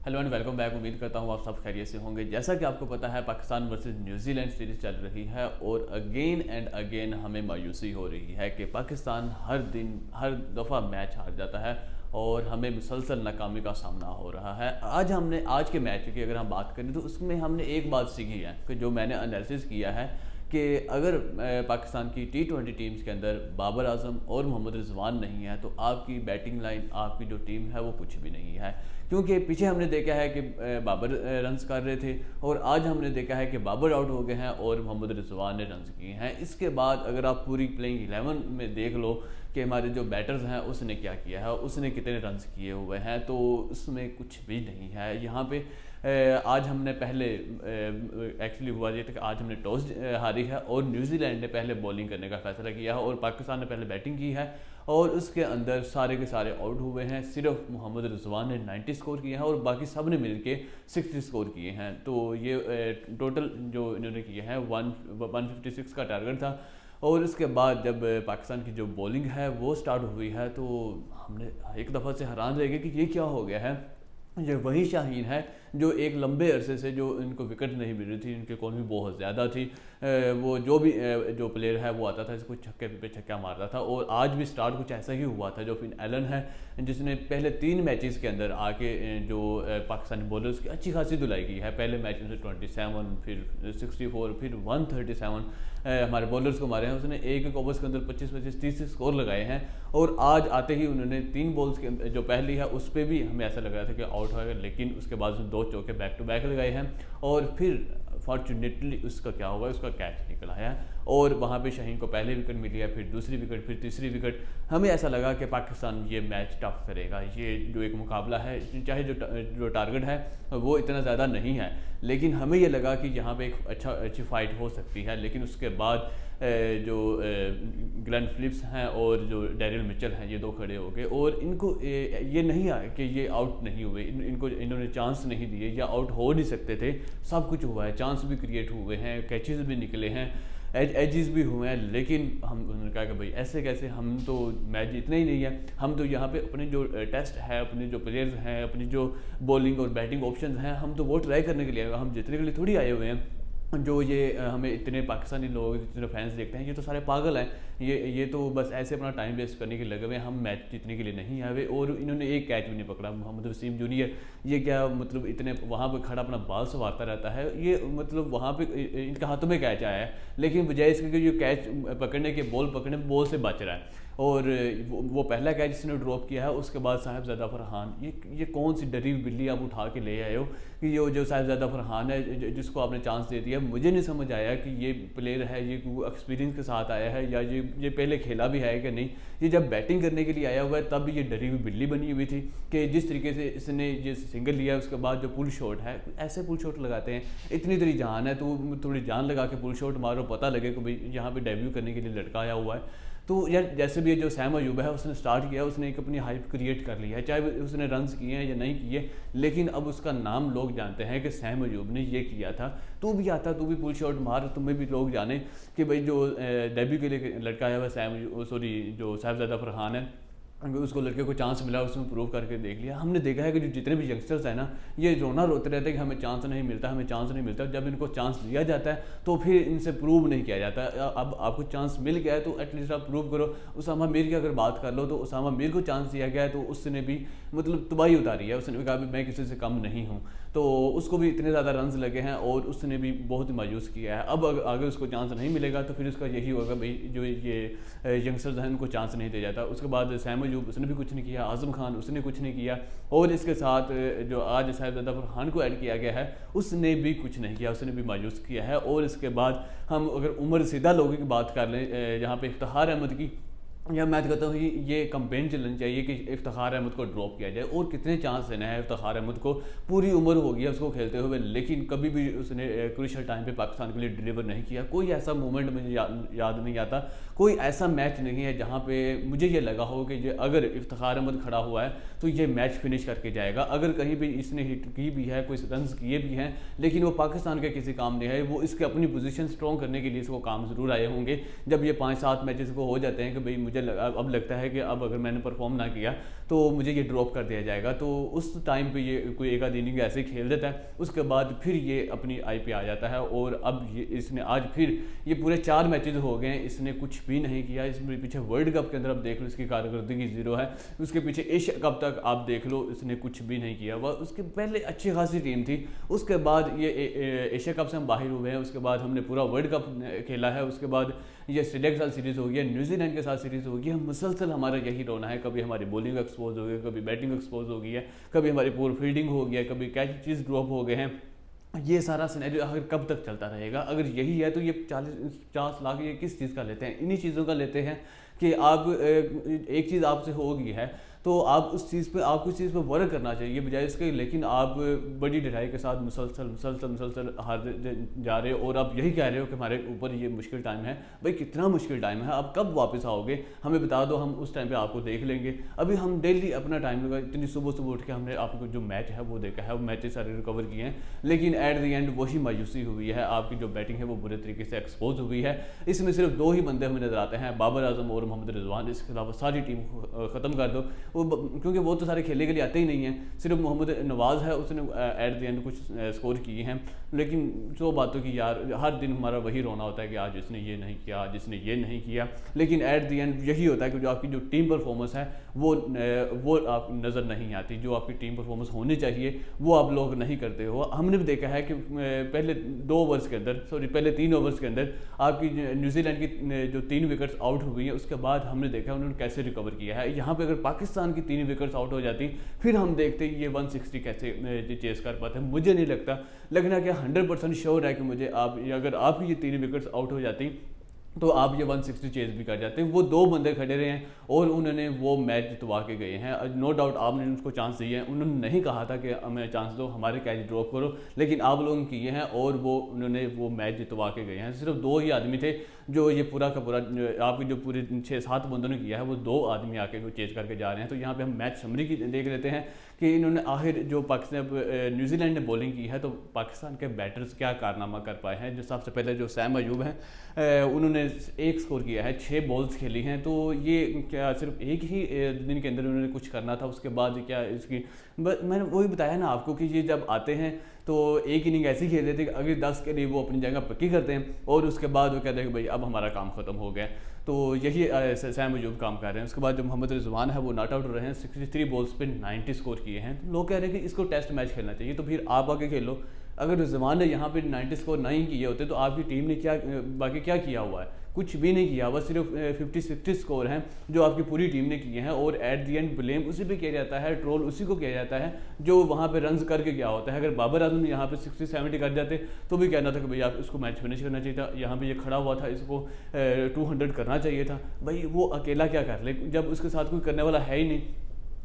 Hello and welcome back. उम्मीद करता हूँ आप सब खैरियत से होंगे। जैसा कि आपको पता है, पाकिस्तान वर्सेस न्यूजीलैंड सीरीज़ चल रही है और अगेन एंड अगेन हमें मायूसी हो रही है कि पाकिस्तान हर दिन हर दफ़ा मैच हार जाता है और हमें मुसलसल नाकामी का सामना हो रहा है। आज के मैच की अगर हम बात करें तो उसमें हमने एक बात सीखी है कि जो मैंने एनालिसिस किया है कि अगर पाकिस्तान की T20 टीम्स के अंदर बाबर आजम और मोहम्मद रिजवान नहीं है तो आपकी बैटिंग लाइन, आपकी जो टीम है वो कुछ भी नहीं है। क्योंकि पीछे हमने देखा है कि बाबर रन्स कर रहे थे और आज हमने देखा है कि बाबर आउट हो गए हैं और मोहम्मद रिजवान ने रन्स किए हैं। इसके बाद अगर आप पूरी प्लेइंग 11 में देख लो कि हमारे जो बैटर्स हैं उसने क्या किया है, उसने कितने रन्स किए हुए हैं, तो उसमें कुछ भी नहीं है। यहाँ पे आज हमने पहले एक्चुअली हुआ ये था कि आज हमने टॉस हारी है और न्यूजीलैंड ने पहले बॉलिंग करने का फैसला किया है और पाकिस्तान ने पहले बैटिंग की है और उसके अंदर सारे के सारे आउट हुए हैं। सिर्फ मोहम्मद रिजवान ने 90 स्कोर किए हैं और बाकी सब ने मिलके 60 स्कोर किए हैं। तो ये टोटल जो इन्होंने किए हैं 156 का टारगेट था। और उसके बाद जब पाकिस्तान की जो बॉलिंग है वो स्टार्ट हुई है तो हमने एक दफ़ा से हैरान रह गए कि ये क्या हो गया है। ये वही शाहीन है जो एक लंबे अरसे से जो इनको विकेट नहीं मिल रही थी, इनकी कॉन्फिडेंस बहुत ज़्यादा थी। वो जो भी जो प्लेयर है वो आता था इसको छक्के पे छक्का मारता था और आज भी स्टार्ट कुछ ऐसा ही हुआ था। जो फिन एलन है जिसने पहले 3 मैचेस के अंदर आके जो पाकिस्तानी बॉलर्स की अच्छी खासी धुलाई की है। पहले मैच में से 27, फिर 64, फिर 137 हमारे बॉलर्स को मारे हैं। उसने एक ओवर्स के अंदर 25-25-30 स्कोर लगाए हैं और आज आते ही उन्होंने 3 बॉल्स के जो पहली है उस पर भी हमें ऐसा लग रहा था कि आउट होगा, लेकिन उसके बाद उसने 2 चौके बैक टू बैक लगाए हैं और फिर फॉर्चुनेटली उसका क्या हुआ, उसका कैच निकल आया और वहाँ पे शाहीन को पहले विकेट मिली है, फिर दूसरी विकेट, फिर तीसरी विकेट। हमें ऐसा लगा कि पाकिस्तान ये मैच टफ करेगा। ये जो एक मुकाबला है, चाहे जो टारगेट है वो इतना ज़्यादा नहीं है, लेकिन हमें ये लगा कि यहाँ पे एक अच्छी फाइट हो सकती है। लेकिन उसके बाद जो ग्लेन फिलिप्स हैं और जो डैरियल मिचेल हैं ये 2 खड़े हो गए और इनको ये नहीं आया कि ये आउट नहीं हुए, इनको इन्होंने चांस नहीं दिए या आउट हो नहीं सकते थे। सब कुछ हुआ है, चांस भी क्रिएट हुए हैं, कैचेस भी निकले हैं, एजेस भी हुए हैं, लेकिन हम उन्होंने कहा कि भाई ऐसे कैसे, हम तो मैच जीतना ही नहीं है। हम तो यहाँ पे अपने जो टेस्ट है, अपने जो प्लेयर्स हैं, अपनी जो बॉलिंग और बैटिंग ऑप्शंस हैं, हम तो वो ट्राई करने के लिए आए, हम जीतने के लिए थोड़ी आए हुए हैं। जो ये हमें इतने पाकिस्तानी लोग, जितने फैंस देखते हैं, ये तो सारे पागल हैं। ये तो बस ऐसे अपना टाइम वेस्ट करने के लगे हुए हैं, हम मैच जीतने के लिए नहीं आए हुए। और इन्होंने एक कैच भी नहीं पकड़ा। मोहम्मद वसीम जूनियर ये क्या मतलब इतने वहाँ पे खड़ा अपना बाल संवारता रहता है, ये मतलब वहाँ पे इनके हाथों में कैच आया है, लेकिन बजाय इसके कि जो कैच पकड़ने के बॉल पकड़ने बॉल से बच रहा है। और वो पहला कैच जिसने ड्रॉप किया है उसके बाद साहिबजादा फरहान, ये कौन सी डरी हुई बिल्ली आप उठा के ले आए हो कि ये जो साहिबजादा फरहान है जिसको आपने चांस दे दिया। मुझे नहीं समझ आया कि ये प्लेयर है, ये एक्सपीरियंस के साथ आया है या ये पहले खेला भी है कि नहीं। ये जब बैटिंग करने के लिए आया हुआ है तब ये डरी हुई बिल्ली बनी हुई थी कि जिस तरीके से इसने ये सिंगल लिया उसके बाद जो पुल शॉट है, ऐसे पुल शॉट लगाते हैं, इतनी तेरी जान है तो थोड़ी जान लगा के पुल शॉट मारो, पता लगे कि भाई यहाँ पे डेब्यू करने के लिए लड़का आया हुआ है। तो यार जैसे भी ये जो सैम अयूब है उसने स्टार्ट किया, उसने एक अपनी हाइप क्रिएट कर ली है, चाहे उसने रन्स किए हैं या नहीं किए, लेकिन अब उसका नाम लोग जानते हैं कि सैम अयूब ने ये किया था। तू भी आता, तू भी पुल शॉट मार, तुम्हें भी लोग जाने कि भाई जो डेब्यू के लिए लड़का है वह जो साहिबजादा फरहान है, उसको लड़के को चांस मिला, उसमें प्रूव करके देख लिया। हमने देखा है कि जो जितने भी यंगस्टर्स हैं ना, ये रोना रोते रहते हैं कि हमें चांस नहीं मिलता, हमें चांस नहीं मिलता। जब इनको चांस दिया जाता है तो फिर इनसे प्रूव नहीं किया जाता। अब आपको चांस मिल गया है तो एटलीस्ट आप प्रूव करो। उसामा मीर की अगर बात कर लो तो उसामा मीर को चांस दिया गया है तो उसने भी मतलब तबाही उतारी है। उसने भी कहा मैं किसी से कम नहीं हूँ, तो उसको भी इतने ज़्यादा रन्स लगे हैं और उसने भी बहुत ही मायूस किया है। अब अगर उसको चांस नहीं मिलेगा तो फिर उसका यही होगा भाई जो ये यंगस्टर्स हैं उनको चांस नहीं दिया जाता। उसके बाद सैम अयूब उसने भी कुछ नहीं किया, आज़म खान उसने कुछ नहीं किया और इसके साथ जो आज साहिबजादा फरहान को ऐड किया गया है उसने भी कुछ नहीं किया, उसने भी मायूस किया है। और इसके बाद हम अगर उम्र सीधा लोगों की बात कर लें, यहाँ पे इफ्तिखार अहमद की, या मैं तो कहता हूँ ये कंपेन चलनी चाहिए कि इफ्तिखार अहमद को ड्रॉप किया जाए। और कितने चांस देना है इफ्तिखार अहमद को, पूरी उम्र हो गई है उसको खेलते हुए, लेकिन कभी भी उसने क्रूशियल टाइम पे पाकिस्तान के लिए डिलीवर नहीं किया। कोई ऐसा मोमेंट मुझे याद नहीं आता, कोई ऐसा मैच नहीं है जहाँ पे मुझे ये लगा हो कि अगर इफ्तिखार अहमद खड़ा हुआ है तो ये मैच फिनिश करके जाएगा। अगर कहीं भी इसने हिट की भी है, कोई रन किए भी हैं, लेकिन वो पाकिस्तान के किसी काम नहीं है। वो इसके अपनी पोजीशन स्ट्रॉन्ग करने के लिए इसको काम ज़रूर आए होंगे। जब ये 5-7 मैचेस को हो जाते हैं कि भाई अब लगता है कि अब अगर मैंने परफॉर्म ना किया तो मुझे ये ड्रॉप कर दिया जाएगा। तो उस टाइम पे ये कोई एक आध इनिंग ऐसे ही खेल देता है, उसके बाद फिर ये अपनी आई पे आ जाता है। और अब ये इसने आज फिर ये पूरे 4 मैचेस हो गए हैं, इसने कुछ भी नहीं किया। इसमें पीछे वर्ल्ड कप के अंदर आप देख लो इसकी कारकर्दगी 0 है, उसके पीछे एशिया कप तक आप देख लो इसने कुछ भी नहीं किया। वह उसके पहले अच्छी खासी टीम थी, उसके बाद ये एशिया कप से हम बाहर हुए हैं, उसके बाद हमने पूरा वर्ल्ड कप खेला है, उसके बाद ये ऑस्ट्रेलिया के साथ सीरीज़ हो गया, न्यूजीलैंड के साथ सीरीज़ हो गई। मुसलसल हमारा यही रोना है, कभी हमारी बॉलिंग एक्सपोज हो गई, कभी बैटिंग एक्सपोज हो गई है, कभी हमारी पूरी फील्डिंग हो गया, कभी कैचेस ड्रॉप हो गए हैं। ये सारा सिनेरियो आखिर कब तक चलता रहेगा? अगर यही है तो ये 40-50 लाख ये किस चीज़ का लेते हैं? इन्हीं चीज़ों का लेते हैं कि आप एक चीज़ आपसे होगी है तो आप उस चीज़ पे आपको उस चीज़ पे वर्क करना चाहिए बजाय इसके, लेकिन आप बड़ी ढिलाई के साथ मुसलसल हार जा रहे हो और आप यही कह रहे हो कि हमारे ऊपर ये मुश्किल टाइम है। भाई कितना मुश्किल टाइम है? आप कब वापस आओगे हमें बता दो, हम उस टाइम पे आपको देख लेंगे। अभी हम डेली अपना टाइम लगा, इतनी सुबह उठ के हमने आपको जो मैच है वो देखा है, वो मैचेस सारे रिकवर किए हैं, लेकिन एट द एंड वही मायूसी हुई है। आपकी जो बैटिंग है वो बुरे तरीके से एक्सपोज हुई है। इसमें सिर्फ 2 ही बंदे हमें नजर आते हैं, बाबर आजम और मोहम्मद रिजवान। इसके अलावा सारी टीम ख़त्म कर दो, क्योंकि वो तो सारे खेलने के लिए आते ही नहीं हैं। सिर्फ मोहम्मद नवाज़ है, उसने एट द एंड कुछ स्कोर किए हैं, लेकिन जो बातों की यार हर दिन हमारा वही रोना होता है कि आज इसने ये नहीं किया, आज इसने ये नहीं किया। लेकिन एट द एंड यही होता है कि जो आपकी जो टीम परफॉर्मेंस है वो आप नज़र नहीं आती। जो आपकी टीम परफॉर्मेंस होनी चाहिए वो आप लोग नहीं करते हो। हमने भी देखा है कि पहले 2 ओवर्स के अंदर पहले 3 ओवर्स के अंदर आपकी न्यूजीलैंड की जो 3 विकेट्स आउट हुई हैं, उसके बाद हमने देखा उन्होंने कैसे रिकवर किया है। यहाँ पे अगर पाकिस्तान की 3 विकेट्स आउट हो जाती फिर हम देखते ये 160 कैसे चेस कर पाते हैं। मुझे नहीं लगना क्या 100% श्योर है कि मुझे अगर आपकी ये 3 विकेट्स आउट हो जाती तो आप ये 160 चेज भी कर जाते हैं। वो 2 बंदे खड़े रहे हैं और उन्होंने वो मैच जितवा के गए हैं। नो डाउट आपने उनको चांस दिए हैं, उन्होंने नहीं कहा था कि हमें चांस दो, हमारे कैच ड्रॉप करो, लेकिन आप लोगों ने किए हैं और उन्होंने वो मैच जितवा के गए हैं। सिर्फ 2 ही आदमी थे जो ये पूरा का पूरा आपकी जो पूरे 6-7 बंदों ने किया है, वो 2 आदमी आके वो चेज करके जा रहे हैं। तो यहाँ पे हम मैच समरी की देख लेते हैं कि इन्होंने आखिर जो पाकिस्तान न्यूजीलैंड ने बॉलिंग की है तो पाकिस्तान के बैटर्स क्या कारनामा कर पाए हैं। जो सबसे पहले जो सैम अयूब हैं उन्होंने 1 स्कोर किया है, 6 बॉल्स खेली हैं। तो ये क्या सिर्फ एक ही दिन के अंदर उन्होंने कुछ करना था? उसके बाद क्या इसकी मैंने वही बताया ना आपको कि ये जब आते हैं तो एक इनिंग ऐसी खेल देते हैं कि अगले 10 के लिए वो अपनी जगह पक्की करते हैं और उसके बाद वो कहते हैं कि भाई अब हमारा काम ख़त्म हो गया। तो यही सैम अयूब काम कर रहे हैं। उसके बाद जो मोहम्मद रिजवान है वो नॉट आउट हो रहे हैं, 63 बॉल्स पे 90 स्कोर किए हैं। तो लोग कह रहे हैं कि इसको टेस्ट मैच खेलना चाहिए, तो फिर आप आके खेलो। अगर रिजवान ने यहाँ पे 90 स्कोर नहीं किए होते तो आपकी टीम ने बाकी क्या किया हुआ है? कुछ भी नहीं किया हुआ, सिर्फ 50-60 स्कोर हैं जो आपकी पूरी टीम ने किए हैं। और एट दी एंड ब्लेम उसी पे किया जाता है, ट्रोल उसी को किया जाता है जो वहाँ पे रन्स करके क्या होता है। अगर बाबर आजम यहाँ पे 60-70 कर जाते तो भी कहना था कि भाई आप इसको मैच फिनिश करना चाहिए था, यहाँ पे ये खड़ा हुआ था, इसको 200 करना चाहिए था। भाई वो अकेला क्या कर ले जब उसके साथ कोई करने वाला है ही नहीं।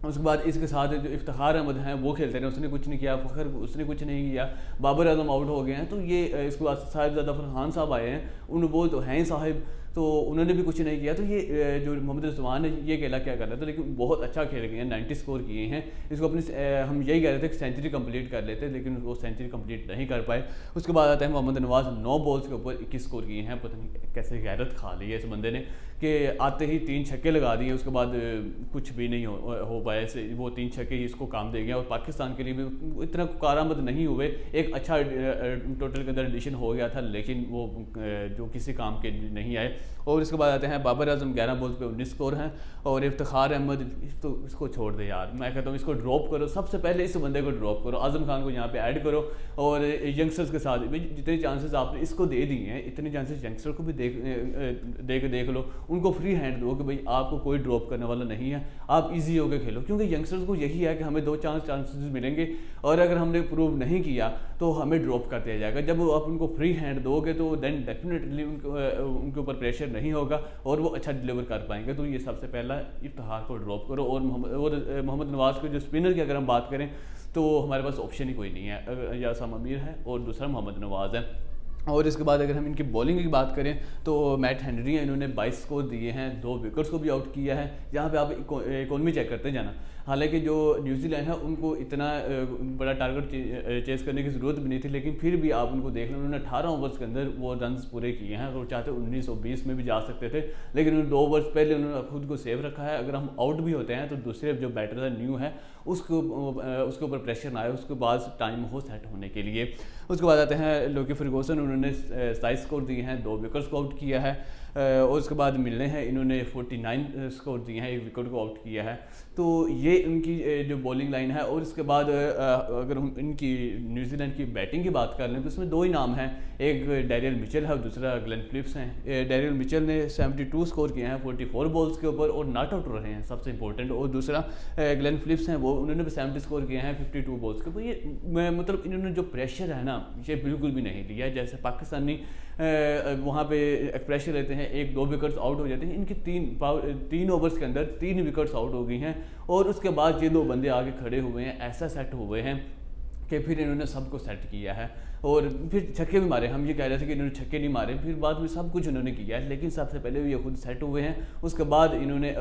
उसके बाद इसके साथ जो इफ्तिखार अहमद हैं वो खेलते रहे, उसने कुछ नहीं किया, फ़खर उसने कुछ नहीं किया, बाबर आजम आउट हो गए हैं। तो ये इसके बाद साहिबजादा फरहान साहब आए हैं, वो तो हैं साहिब, तो उन्होंने भी कुछ नहीं किया। तो ये जो मोहम्मद रिजवान है ये अकेला क्या कर रहा था, लेकिन बहुत अच्छा खेल गए हैं, 90 स्कोर किए हैं। इसको अपनी हम यही कह रहे थे कि सेंचुरी कंप्लीट कर लेते, लेकिन वो सेंचुरी कंप्लीट नहीं कर पाए। उसके बाद आता है मोहम्मद नवाज़, 9 बॉल्स के ऊपर 21 स्कोर किए हैं। पता नहीं कैसे गैरत खा ली है इस बंदे ने कि आते ही 3 छक्के लगा दिए, उसके बाद कुछ भी नहीं हो पाया। वो 3 छक्के ही इसको काम दे गया और पाकिस्तान के लिए भी इतना कारआमद नहीं हुए। एक अच्छा टोटल के अंदर एडिशन हो गया था, लेकिन वो जो किसी काम के नहीं आए। और इसके बाद आते हैं बाबर आजम, 11 बॉल्स पे 19 स्कोर हैं। और इफ्तिखार अहमद, तो इसको छोड़ दे यार, मैं कहता हूँ इसको ड्रॉप करो। सबसे पहले इस बंदे को ड्रॉप करो, आजम खान को यहाँ पे ऐड करो और यंगस्टर्स के साथ जितने चांसेस आपने इसको दे दिए हैं, इतने चांसेस यंगस्टर को भी देख लो, उनको फ्री हैंड दो कि भाई आपको कोई ड्रॉप करने वाला नहीं है, आप इजी होकर खेलो। क्योंकि यंगस्टर्स को यही है कि हमें 2 चांसेस मिलेंगे और अगर हमने प्रूव नहीं किया तो हमें ड्रॉप कर दिया जाएगा। जब आप उनको फ्री हैंड दोगे तो देन डेफिनेटली उनके ऊपर प्रेशर नहीं होगा और वो अच्छा डिलीवर कर पाएंगे। तो ये सबसे पहला इफ्तिखार को ड्रॉप करो। और मोहम्मद नवाज़ के जो स्पिनर की अगर हम बात करें तो हमारे पास ऑप्शन ही कोई नहीं है, या साम अमीर है और दूसरा मोहम्मद नवाज़ है। और इसके बाद अगर हम इनकी बॉलिंग की बात करें तो मैट हेनरी हैं, इन्होंने 22 स्कोर दिए हैं, 2 विकेट्स को भी आउट किया है। यहाँ पे आप इकोनॉमी चेक करते जाना, हालांकि जो न्यूजीलैंड है उनको इतना बड़ा टारगेट चेस करने की ज़रूरत भी नहीं थी, लेकिन फिर भी आप उनको देख लें, उन्होंने 18 ओवर्स के अंदर वो रन पूरे किए हैं। अगर वो चाहते 19 और 20 में भी जा सकते थे, लेकिन उन्होंने 2 ओवर्स पहले उन्होंने खुद को सेव रखा है। अगर हम आउट भी होते हैं तो दूसरे जो बैटर है न्यू है उसके ऊपर प्रेशर ना आए, उसके बाद टाइम हो सेट होने के लिए। उसके बाद आते हैं लोकी फर्गूसन, उन्होंने 27 स्कोर दिए हैं, 2 विकेट्स को आउट किया है। और उसके बाद मिलने हैं, इन्होंने 49 स्कोर दिए हैं, 1 विकेट को आउट किया है। तो ये उनकी जो बॉलिंग लाइन है। और इसके बाद अगर हम इनकी न्यूजीलैंड की बैटिंग की बात कर लें तो इसमें 2 ही नाम हैं, एक डैरियल मिचेल है और दूसरा ग्लेन फिलिप्स हैं। डैरियल मिचेल ने 72 स्कोर किए हैं 44 बॉल्स के ऊपर और नॉट आउट रहे हैं, सबसे इंपॉर्टेंट। और दूसरा ग्लेन फिलिप्स हैं, वो उन्होंने भी 70 स्कोर किए हैं 52 बॉल्स के ऊपर। ये मतलब इन्होंने जो प्रेशर है ना, ये बिल्कुल भी नहीं लिया जैसे पाकिस्तानी वहाँ पे प्रेशर लेते हैं, 1-2 विकेट्स आउट हो जाते हैं। इनकी 3 ओवर्स के अंदर 3 विकेट्स आउट हो गई हैं। और उसके बाद ये 2 बंदे आगे खड़े हुए हैं, ऐसा सेट हुए हैं कि फिर इन्होंने सबको सेट किया है। और फिर छक्के भी मारे, हम ये कह रहे थे कि इन्होंने छक्के नहीं मारे, फिर बाद में सब कुछ इन्होंने किया है, लेकिन सबसे पहले ये खुद सेट हुए हैं। उसके बाद इन्होंने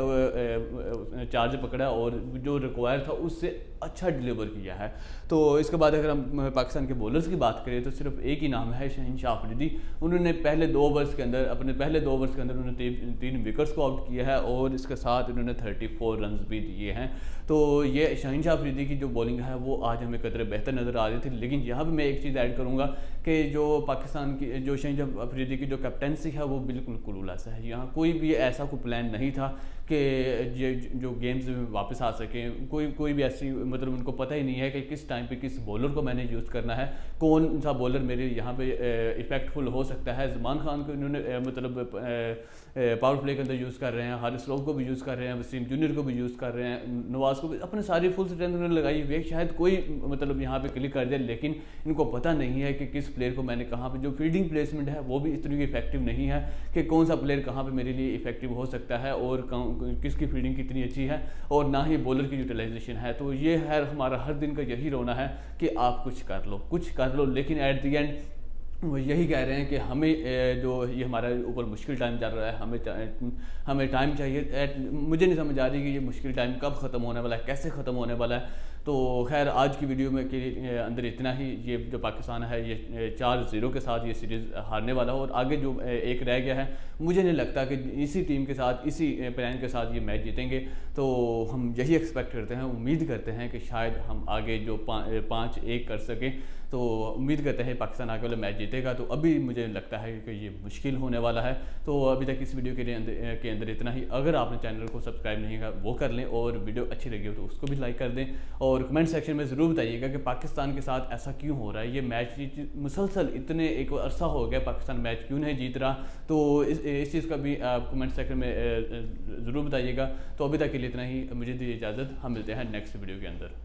चार्ज पकड़ा और जो रिक्वायर था उससे अच्छा डिलीवर किया है। तो इसके बाद अगर हम पाकिस्तान के बॉलर्स की बात करें तो सिर्फ एक ही नाम है, शहीनशाह अफरीदी। उन्होंने पहले 2 ओवर्स के अंदर उन्होंने 3 विकेट्स को आउट किया है और इसके साथ उन्होंने 34 रन भी दिए हैं। तो ये शहीनशाह अफरीदी की जो बॉलिंग है वो आज हमें कदर बेहतर नज़र आ रही थी। लेकिन यहाँ पर मैं एक चीज़ ऐड करूँगा कि जो पाकिस्तान की जो शहीनशाह अफरीदी की जो कैप्टनसी है वो बिल्कुल क्लूलेस है। यहाँ कोई भी ऐसा कोई प्लान नहीं था कि ये जो गेम्स में वापस आ सकें। कोई भी ऐसी मतलब उनको पता ही नहीं है कि किस टाइम पे किस बॉलर को मैंने यूज़ करना है, कौन सा बॉलर मेरे यहाँ पे इफेक्टफुल हो सकता है। ज़मान खान को इन्होंने मतलब पावर प्ले के अंदर यूज़ कर रहे हैं, हारिस रऊफ को भी यूज़ कर रहे हैं, वसीम जूनियर को भी यूज़ कर रहे हैं, नवाज़ को भी, अपने सारी फुल स्ट्रेंथ उन्होंने लगाई हुई है। शायद कोई मतलब यहाँ पे क्लिक कर दे, लेकिन इनको पता नहीं है कि किस प्लेयर को मैंने कहाँ पे, जो फील्डिंग प्लेसमेंट है वो भी इतनी इफेक्टिव नहीं है कि कौन सा प्लेयर कहाँ पे मेरे लिए इफेक्टिव हो सकता है और किसकी फील्डिंग कितनी अच्छी है, और ना ही बॉलर की यूटिलाइजेशन है। तो ये है हमारा हर दिन का यही रोना है कि आप कुछ कर लो, लेकिन एट द एंड वो यही कह रहे हैं कि हमें जो ये हमारा ऊपर मुश्किल टाइम चल रहा है, हमें टाइम चाहिए। मुझे नहीं समझ आ रही कि ये मुश्किल टाइम कब ख़त्म होने वाला है, कैसे ख़त्म होने वाला है। तो खैर आज की वीडियो में के अंदर इतना ही। ये जो पाकिस्तान है ये 4-0 के साथ ये सीरीज़ हारने वाला है और आगे जो एक रह गया है, मुझे नहीं लगता कि इसी टीम के साथ, इसी प्लान के साथ ये मैच जीतेंगे। तो हम यही एक्सपेक्ट करते हैं, उम्मीद करते हैं कि शायद हम आगे जो 5-1 कर सकें। तो उम्मीद करते हैं पाकिस्तान आगे वाला मैच जीतेगा। तो अभी मुझे लगता है कि ये मुश्किल होने वाला है। तो अभी तक इस वीडियो के अंदर इतना ही। अगर आपने चैनल को सब्सक्राइब नहीं किया वो कर लें, और वीडियो अच्छी लगी हो तो उसको भी लाइक कर दें, और कमेंट सेक्शन में ज़रूर बताइएगा कि पाकिस्तान के साथ ऐसा क्यों हो रहा है। ये मैच मुसलसल इतने एक अरसा हो गया पाकिस्तान मैच क्यों नहीं जीत रहा। तो इस चीज़ का भी आप कमेंट सेक्शन में ज़रूर बताइएगा। तो अभी तक के लिए इतना ही, मुझे दी इजाज़त, हम मिलते हैं नेक्स्ट वीडियो के अंदर।